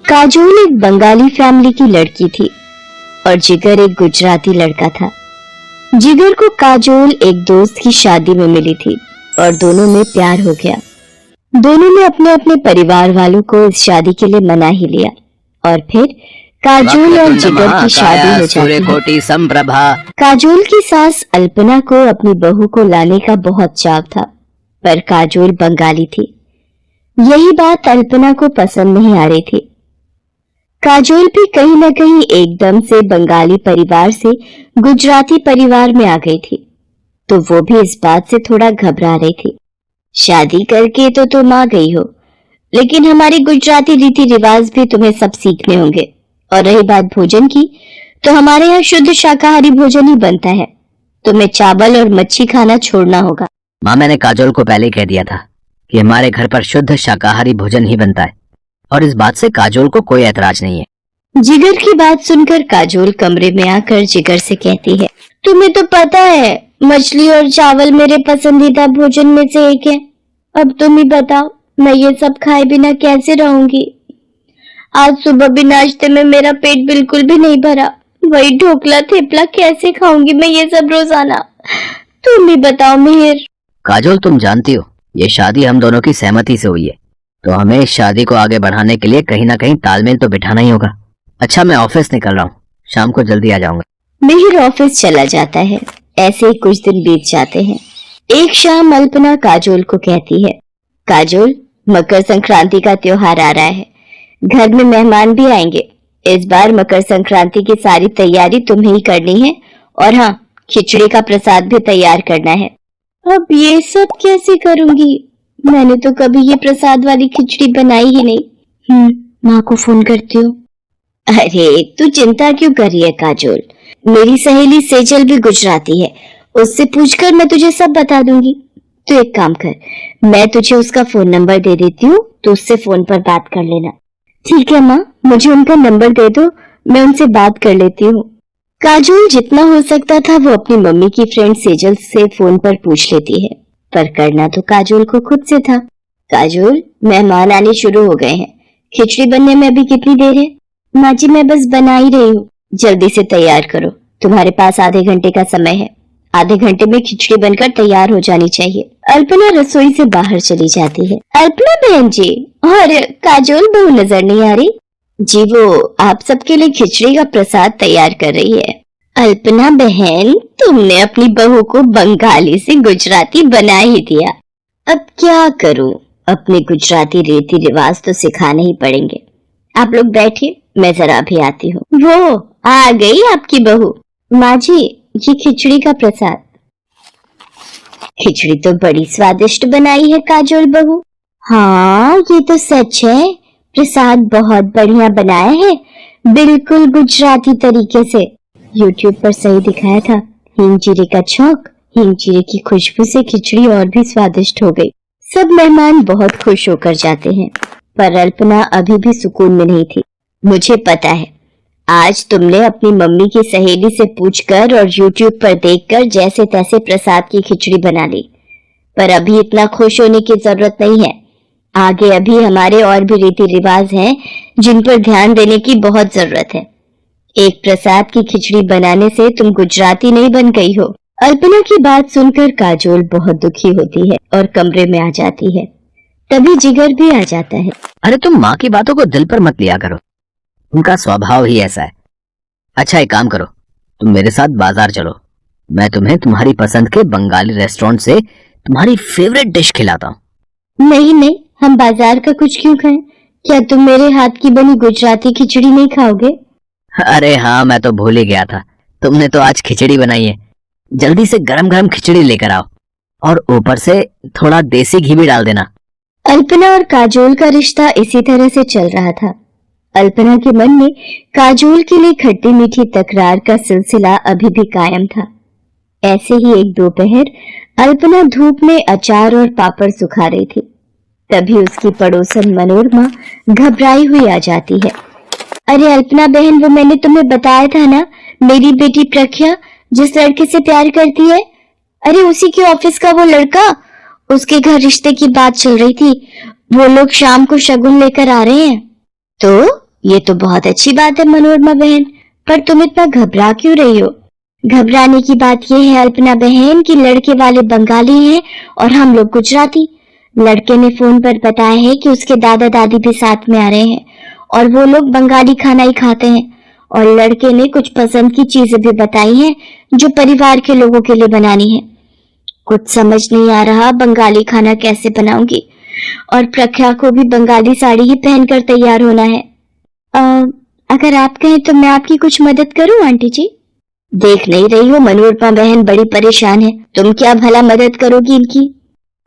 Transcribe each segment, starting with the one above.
काजोल एक बंगाली फैमिली की लड़की थी और जिगर एक गुजराती लड़का था। जिगर को काजोल एक दोस्त की शादी में मिली थी और दोनों में प्यार हो गया। दोनों ने अपने अपने परिवार वालों को इस शादी के लिए मना ही लिया और फिर काजोल और जिगर की शादी हो जाती है। काजोल की सास अल्पना को अपनी बहू को लाने का बहुत चाव था, पर काजोल बंगाली थी। यही बात अल्पना को पसंद नहीं आ रही थी। काजोल भी कहीं न कहीं एकदम से बंगाली परिवार से गुजराती परिवार में आ गई थी, तो वो भी इस बात से थोड़ा घबरा रही थी। शादी करके तो तुम आ गई हो, लेकिन हमारी गुजराती रीति रिवाज भी तुम्हें सब सीखने होंगे। और रही बात भोजन की, तो हमारे यहाँ शुद्ध शाकाहारी भोजन ही बनता है। तुम्हें चावल और मच्छी खाना छोड़ना होगा। माँ, मैंने काजोल को पहले कह दिया था कि हमारे घर पर शुद्ध शाकाहारी भोजन ही बनता है और इस बात से काजोल को कोई ऐतराज नहीं है। जिगर की बात सुनकर काजोल कमरे में आकर जिगर से कहती है, तुम्हें तो पता है मछली और चावल मेरे पसंदीदा भोजन में से एक है। अब तुम ही बताओ, मैं ये सब खाए बिना कैसे रहूंगी? आज सुबह भी नाश्ते में मेरा पेट बिल्कुल भी नहीं भरा। वही ढोकला थेपला कैसे खाऊंगी मैं ये सब रोजाना? तुम ही बताओ मिहिर। काजोल, तुम जानती हो ये शादी हम दोनों की सहमति से हुई है, तो हमें इस शादी को आगे बढ़ाने के लिए कहीं ना कहीं तालमेल तो बिठाना ही होगा। अच्छा, मैं ऑफिस निकल रहा हूँ, शाम को जल्दी आ जाऊंगा। मिहिर ऑफिस चला जाता है। ऐसे ही कुछ दिन बीत जाते हैं। एक शाम अल्पना काजोल को कहती है, काजोल, मकर संक्रांति का त्योहार आ रहा है, घर में मेहमान भी आएंगे। इस बार मकर संक्रांति की सारी तैयारी तुम्हें ही करनी है और हाँ, खिचड़ी का प्रसाद भी तैयार करना है। अब ये सब कैसे करूंगी? मैंने तो कभी ये प्रसाद वाली खिचड़ी बनाई ही नहीं। माँ को फोन करती हूँ। अरे तू चिंता क्यों कर रही है काजोल? मेरी सहेली सेजल भी गुजराती है, उससे पूछकर मैं तुझे सब बता दूंगी। तू एक काम कर, मैं तुझे उसका फोन नंबर दे देती हूँ, तो उससे फोन पर बात कर लेना। ठीक है माँ, मुझे उनका नंबर दे दो, मैं उनसे बात कर लेती हूँ। काजोल जितना हो सकता था वो अपनी मम्मी की फ्रेंड सेजल से फोन पर पूछ लेती है, पर करना तो काजोल को खुद से था। काजोल, मेहमान आने शुरू हो गए हैं, खिचड़ी बनने में अभी कितनी देर है? माँ जी, मैं बस बना ही रही हूँ, जल्दी से तैयार करो, तुम्हारे पास आधे घंटे का समय है। आधे घंटे में खिचड़ी बनकर तैयार हो जानी चाहिए। अल्पना रसोई से बाहर चली जाती है। अल्पना बहन जी, और काजोल बहू नजर नहीं आ रही जी? वो आप सबके लिए खिचड़ी का प्रसाद तैयार कर रही है। अल्पना बहन, तुमने अपनी बहू को बंगाली से गुजराती बना ही दिया। अब क्या करूं, अपने गुजराती रीति रिवाज तो सिखाने ही पड़ेंगे। आप लोग बैठिए, मैं जरा अभी आती हूँ। वो आ गई आपकी बहू। माँ जी, ये खिचड़ी का प्रसाद। खिचड़ी तो बड़ी स्वादिष्ट बनाई है काजोल बहू। हाँ, ये तो सच है, प्रसाद बहुत बढ़िया बनाया है, बिल्कुल गुजराती तरीके से। YouTube पर सही दिखाया था। हींग जीरे का छौंक, हींग जीरे की खुशबू से खिचड़ी और भी स्वादिष्ट हो गई। सब मेहमान बहुत खुश होकर जाते हैं, पर अल्पना अभी भी सुकून में नहीं थी। मुझे पता है, आज तुमने अपनी मम्मी की सहेली से पूछकर और YouTube पर देखकर जैसे तैसे प्रसाद की खिचड़ी बना ली, पर अभी इतना खुश होने की जरूरत नहीं है। आगे अभी हमारे और भी रीति रिवाज हैं जिन पर ध्यान देने की बहुत जरूरत है। एक प्रसाद की खिचड़ी बनाने से तुम गुजराती नहीं बन गई हो। अल्पना की बात सुनकर काजोल बहुत दुखी होती है और कमरे में आ जाती है। तभी जिगर भी आ जाता है। अरे तुम माँ की बातों को दिल पर मत लिया करो, उनका स्वभाव ही ऐसा है। अच्छा, एक काम करो, तुम मेरे साथ बाजार चलो, मैं तुम्हें तुम्हारी पसंद के बंगाली रेस्टोरेंट से तुम्हारी फेवरेट डिश खिलाता हूँ। नहीं नहीं, हम बाजार का कुछ क्यों खाएं? क्या तुम मेरे हाथ की बनी गुजराती खिचड़ी नहीं खाओगे? अरे हाँ, मैं तो भूल ही गया था, तुमने तो आज खिचड़ी बनाई है। जल्दी से गरम गरम खिचड़ी लेकर आओ और ऊपर से थोड़ा देसी घी भी डाल देना। अल्पना और काजोल का रिश्ता इसी तरह से चल रहा था। अल्पना के मन में काजोल के लिए खट्टी मीठी तकरार का सिलसिला अभी भी कायम था। ऐसे ही एक दोपहर अल्पना धूप में अचार और पापड़ सुखा रही थी। तभी उसकी पड़ोसन मनोरमा घबराई हुई आ जाती है। अरे अल्पना बहन, वो मैंने तुम्हें बताया था ना, मेरी बेटी प्रख्या जिस लड़के से प्यार करती है, अरे उसी के ऑफिस का वो लड़का, उसके घर रिश्ते की बात चल रही थी। वो लोग शाम को शगुन लेकर आ रहे हैं। तो ये तो बहुत अच्छी बात है मनोरमा बहन, पर तुम इतना घबरा क्यों रही हो? घबराने की बात यह है अल्पना बहन कि लड़के वाले बंगाली हैं और हम लोग गुजराती। लड़के ने फोन पर बताया है कि उसके दादा दादी भी साथ में आ रहे हैं और वो लोग बंगाली खाना ही खाते हैं। और लड़के ने कुछ पसंद की चीजें भी बताई हैं जो परिवार के लोगों के लिए बनानी है। कुछ समझ नहीं आ रहा बंगाली खाना कैसे बनाऊंगी, और प्रख्या को भी बंगाली साड़ी ही पहनकर तैयार होना है। अगर आप कहें तो मैं आपकी कुछ मदद करूं आंटी जी? देख नहीं रही हो मनोरमा बहन बड़ी परेशान है, तुम क्या भला मदद करोगी इनकी?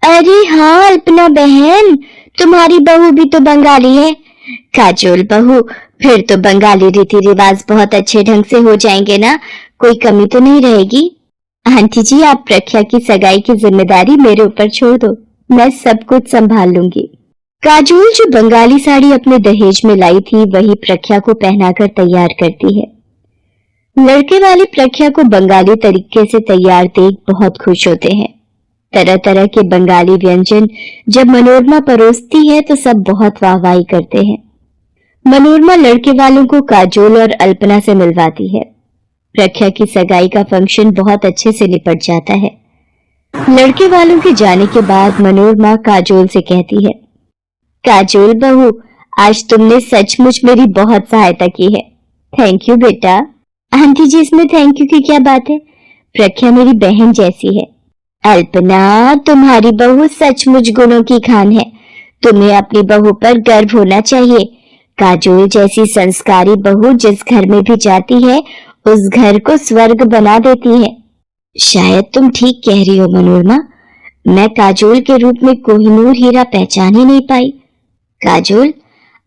अरे हाँ अल्पना बहन, तुम्हारी बहू भी तो बंगाली है। काजोल बहू, फिर तो बंगाली रीति रिवाज बहुत अच्छे ढंग से हो जाएंगे ना, कोई कमी तो नहीं रहेगी। आंटी जी आप प्रख्या की सगाई की जिम्मेदारी मेरे ऊपर छोड़ दो, मैं सब कुछ संभाल लूंगी। काजोल जो बंगाली साड़ी अपने दहेज में लाई थी वही प्रख्या को पहनाकर तैयार करती है। लड़के वाले प्रख्या को बंगाली तरीके से तैयार देख बहुत खुश होते हैं। तरह तरह के बंगाली व्यंजन जब मनोरमा परोसती है तो सब बहुत वाहवाही करते हैं। मनोरमा लड़के वालों को काजोल और अल्पना से मिलवाती है। प्रख्या की सगाई का फंक्शन बहुत अच्छे से निपट जाता है। लड़के वालों के जाने के बाद मनोरमा काजोल से कहती है, काजोल बहू, आज तुमने सचमुच मेरी बहुत सहायता की है। थैंक यू बेटा। आंटी जी इसमें थैंक यू की क्या बात है, प्रख्या मेरी बहन जैसी है। अल्पना तुम्हारी बहू सचमुच गुणों की खान है, तुम्हें अपनी बहू पर गर्व होना चाहिए। काजोल जैसी संस्कारी बहू जिस घर में भी जाती है उस घर को स्वर्ग बना देती है। शायद तुम ठीक कह रही हो मनोरमा, मैं काजोल के रूप में कोहिनूर हीरा पहचान ही नहीं पाई। काजोल,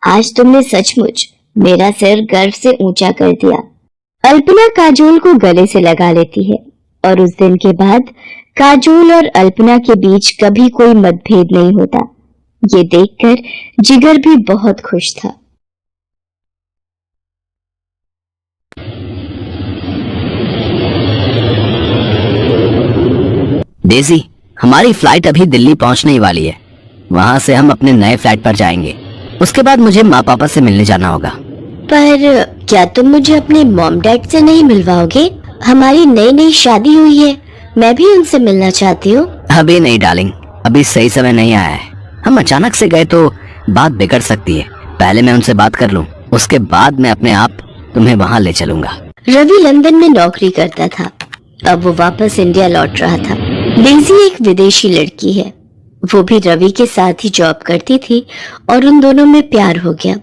आज तुमने सचमुच मेरा सिर गर्व से ऊंचा कर दिया। अल्पना काजोल को गले से लगा लेती है और उस दिन के बाद काजोल और अल्पना के बीच कभी कोई मतभेद नहीं होता। ये देखकर जिगर भी बहुत खुश था। डेजी, हमारी फ्लाइट अभी दिल्ली पहुंचने ही वाली है। वहां से हम अपने नए फ्लाइट पर जाएंगे। उसके बाद मुझे माँ पापा से मिलने जाना होगा। पर क्या तुम मुझे अपने मॉम डैड से नहीं मिलवाओगे? हमारी नई नई शादी हुई है, मैं भी उनसे मिलना चाहती हूँ। अभी नहीं डार्लिंग, अभी सही समय नहीं आया है। हम अचानक से गए तो बात बिगड़ सकती है। पहले मैं उनसे बात कर लूँ, उसके बाद मैं अपने आप तुम्हें वहाँ ले चलूंगा। रवि लंदन में नौकरी करता था, अब वो वापस इंडिया लौट रहा था। डेजी एक विदेशी लड़की है, वो भी रवि के साथ ही जॉब करती थी और उन दोनों में प्यार हो गया।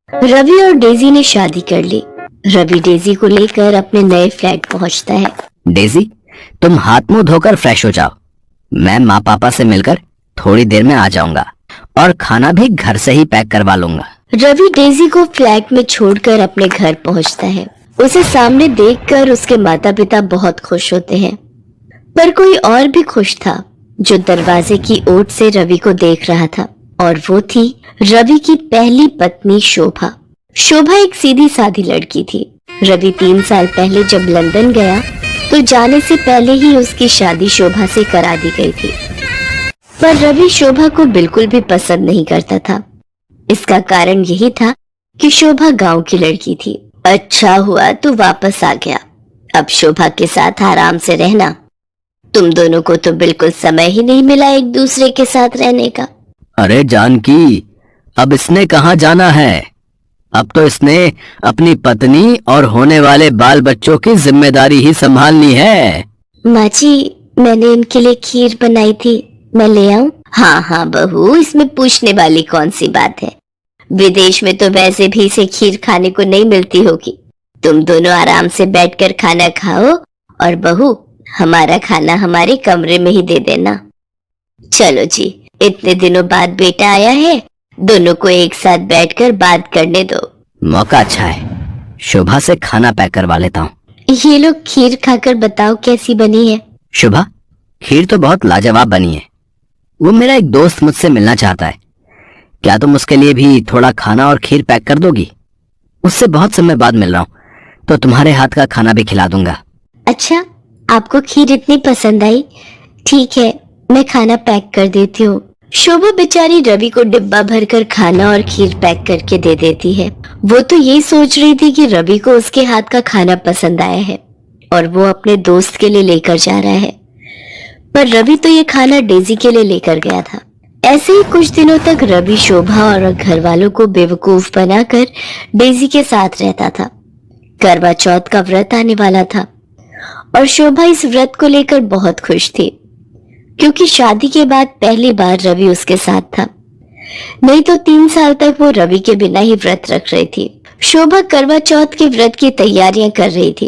रवि और डेजी ने शादी कर ली। रवि डेजी को लेकर अपने नए फ्लैट पहुंचता है। डेजी, तुम हाथ मुंह धोकर फ्रेश हो जाओ, मैं माँ पापा से मिलकर थोड़ी देर में आ जाऊंगा और खाना भी घर से ही पैक करवा लूंगा। रवि डेजी को फ्लैट में छोड़कर अपने घर पहुंचता है। उसे सामने देखकर उसके माता पिता बहुत खुश होते हैं, पर कोई और भी खुश था जो दरवाजे की ओट से रवि को देख रहा था, और वो थी रवि की पहली पत्नी शोभा। शोभा एक सीधी सादी लड़की थी। रवि 3 साल पहले जब लंदन गया तो जाने से पहले ही उसकी शादी शोभा से करा दी गई थी, पर रवि शोभा को बिल्कुल भी पसंद नहीं करता था। इसका कारण यही था कि शोभा गांव की लड़की थी। अच्छा हुआ तू वापस आ गया, अब शोभा के साथ आराम से रहना। तुम दोनों को तो बिल्कुल समय ही नहीं मिला एक दूसरे के साथ रहने का। अरे जानकी, अब इसने कहाँ जाना है? अब तो इसने अपनी पत्नी और होने वाले बाल बच्चों की जिम्मेदारी ही संभालनी है। माँ जी, मैंने इनके लिए खीर बनाई थी, मैं ले आऊं? हाँ हाँ बहू, इसमें पूछने वाली कौन सी बात है। विदेश में तो वैसे भी इसे खीर खाने को नहीं मिलती होगी। तुम दोनों आराम से बैठकर खाना खाओ, और बहू हमारा खाना हमारे कमरे में ही दे देना। चलो जी, इतने दिनों बाद बेटा आया है, दोनों को एक साथ बैठकर बात करने दो। मौका अच्छा है, शोभा से खाना पैक करवा लेता हूँ। ये लोग खीर खाकर बताओ कैसी बनी है। शोभा, खीर तो बहुत लाजवाब बनी है। वो मेरा एक दोस्त मुझसे मिलना चाहता है, क्या तुम उसके लिए भी थोड़ा खाना और खीर पैक कर दोगी? उससे बहुत समय बाद मिल रहा हूँ, तो तुम्हारे हाथ का खाना भी खिला दूंगा। अच्छा, आपको खीर इतनी पसंद आई? ठीक है, मैं खाना पैक कर देती हूँ। शोभा बेचारी रवि को डिब्बा भरकर खाना और खीर पैक करके दे देती है। वो तो यही सोच रही थी कि रवि को उसके हाथ का खाना पसंद आया है और वो अपने दोस्त के लिए लेकर जा रहा है, पर रवि तो ये खाना डेजी के लिए लेकर गया था। ऐसे ही कुछ दिनों तक रवि शोभा और घर वालों को बेवकूफ बनाकर डेजी के साथ रहता था। करवा चौथ का व्रत आने वाला था और शोभा इस व्रत को लेकर बहुत खुश थी, क्योंकि शादी के बाद पहली बार रवि उसके साथ था। नहीं तो 3 साल तक वो रवि के बिना ही व्रत रख रही थी। शोभा करवा चौथ के व्रत की तैयारियां कर रही थी।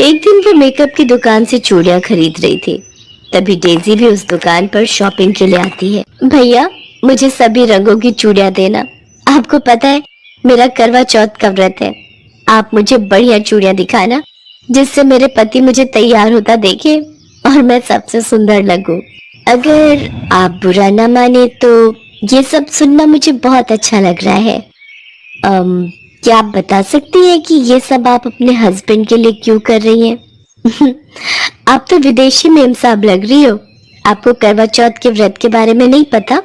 एक दिन वो मेकअप की दुकान से चूड़ियां खरीद रही थी, तभी डेजी भी उस दुकान पर शॉपिंग के लिए आती है। भैया, मुझे सभी रंगों की चूड़ियां देना। आपको पता है मेरा करवा चौथ का व्रत है। आप मुझे बढ़िया चूड़ियां दिखाना, जिससे मेरे पति मुझे तैयार होता देखे और मैं सबसे सुंदर लगूं। अगर आप बुरा ना माने तो ये सब सुनना मुझे बहुत अच्छा लग रहा है। क्या आप बता सकती हैं कि ये सब आप अपने हस्बैंड के लिए क्यों कर रही हैं? आप तो विदेशी मेम साहब लग रही हो। आपको करवा चौथ के व्रत के बारे में नहीं पता?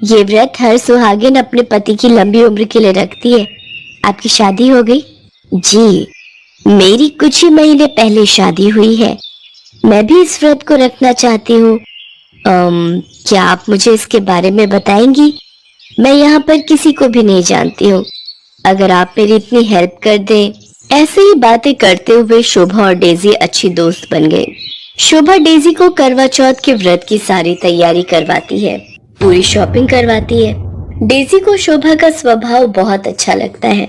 ये व्रत हर सुहागिन अपने पति की लंबी उम्र के लिए रखती है। आपकी शादी हो गई? जी, मेरी कुछ ही महीने पहले शादी हुई है। मैं भी इस व्रत को रखना चाहती हूँ। क्या आप मुझे इसके बारे में बताएंगी? मैं यहाँ पर किसी को भी नहीं जानती हूँ। अगर आप मेरी इतनी हेल्प कर दें। ऐसे ही बातें करते हुए शोभा और डेजी अच्छी दोस्त बन गई। शोभा डेजी को करवा चौथ के व्रत की सारी तैयारी करवाती है, पूरी शॉपिंग करवाती है। डेजी को शोभा का स्वभाव बहुत अच्छा लगता है।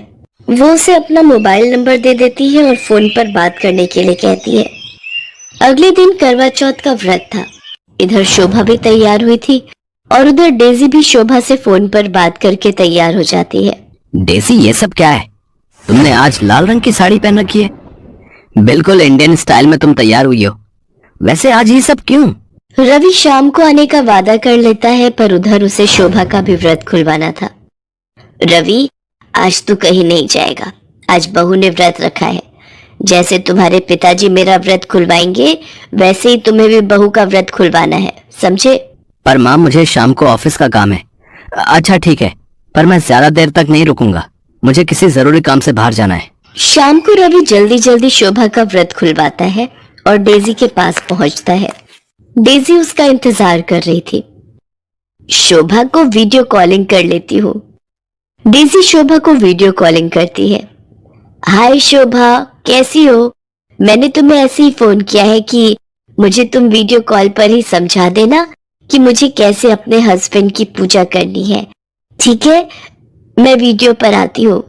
वो उसे अपना मोबाइल नंबर दे देती है और फोन पर बात करने के लिए कहती है। अगले दिन करवा चौथ का व्रत था। इधर शोभा भी तैयार हुई थी और उधर डेजी भी शोभा से फोन पर बात करके तैयार हो जाती है। डेजी, ये सब क्या है? तुमने आज लाल रंग की साड़ी पहन रखी है। बिल्कुल इंडियन स्टाइल में तुम तैयार हुई हो। वैसे आज ये सब क्यों? रवि शाम को आने का वादा कर लेता है, पर उधर उसे शोभा का भी व्रत खुलवाना था। रवि, आज तू कहीं नहीं जाएगा। आज बहू ने व्रत रखा है। जैसे तुम्हारे पिताजी मेरा व्रत खुलवाएंगे, वैसे ही तुम्हें भी बहू का व्रत खुलवाना है, समझे? पर माँ, मुझे शाम को ऑफिस का काम है। अच्छा ठीक है, पर मैं ज्यादा देर तक नहीं रुकूंगा। मुझे किसी जरूरी काम से बाहर जाना है। शाम को रवि जल्दी जल्दी शोभा का व्रत खुलवाता है और डेजी के पास पहुंचता है। डेजी उसका इंतजार कर रही थी। शोभा को वीडियो कॉलिंग कर लेती हूँ। डेजी शोभा को वीडियो कॉलिंग करती है। हाय शोभा, कैसी हो? मैंने तुम्हें ऐसे ही फोन किया है कि मुझे तुम वीडियो कॉल पर ही समझा देना कि मुझे कैसे अपने हस्बैंड की पूजा करनी है, ठीक है? मैं वीडियो पर आती हूँ।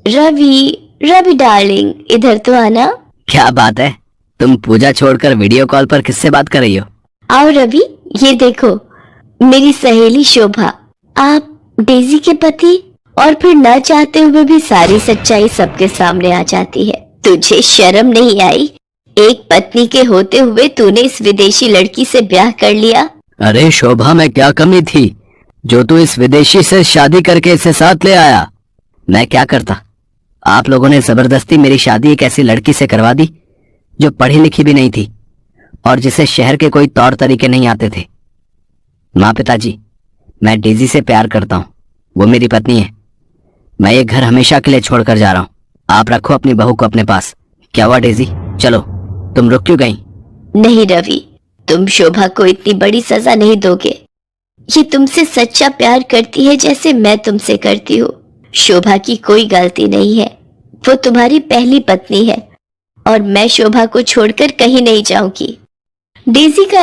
रवि डार्लिंग, इधर तो आना। क्या बात है, तुम पूजा छोड़कर वीडियो कॉल पर किससे बात कर रही हो? आओ रवि, ये देखो मेरी सहेली शोभा। आप डेजी के पति? और फिर न चाहते हुए भी सारी सच्चाई सबके सामने आ जाती है। तुझे शर्म नहीं आई? एक पत्नी के होते हुए तूने इस विदेशी लड़की से ब्याह कर लिया। अरे शोभा, में क्या कमी थी जो तू इस विदेशी से शादी करके इसे साथ ले आया? मैं क्या करता? आप लोगों ने जबरदस्ती मेरी शादी एक ऐसी लड़की से करवा दी जो पढ़ी लिखी भी नहीं थी और जिसे शहर के कोई तौर तरीके नहीं आते थे। माँ, पिताजी, मैं डेजी से प्यार करता हूँ। वो मेरी पत्नी है। मैं ये घर हमेशा के लिए छोड़कर जा रहा हूँ। आप रखो अपनी बहू को अपने पास। क्या हुआ डेजी? चलो, तुम रुक क्यों गई? नहीं रवि, तुम शोभा को इतनी बड़ी सजा नहीं दोगे। ये तुमसे सच्चा प्यार करती है जैसे मैं तुमसे करती हूँ। शोभा की कोई गलती नहीं है। वो तुम्हारी पहली पत्नी है और मैं शोभा को छोड़कर कहीं नहीं जाऊंगी। डेजी का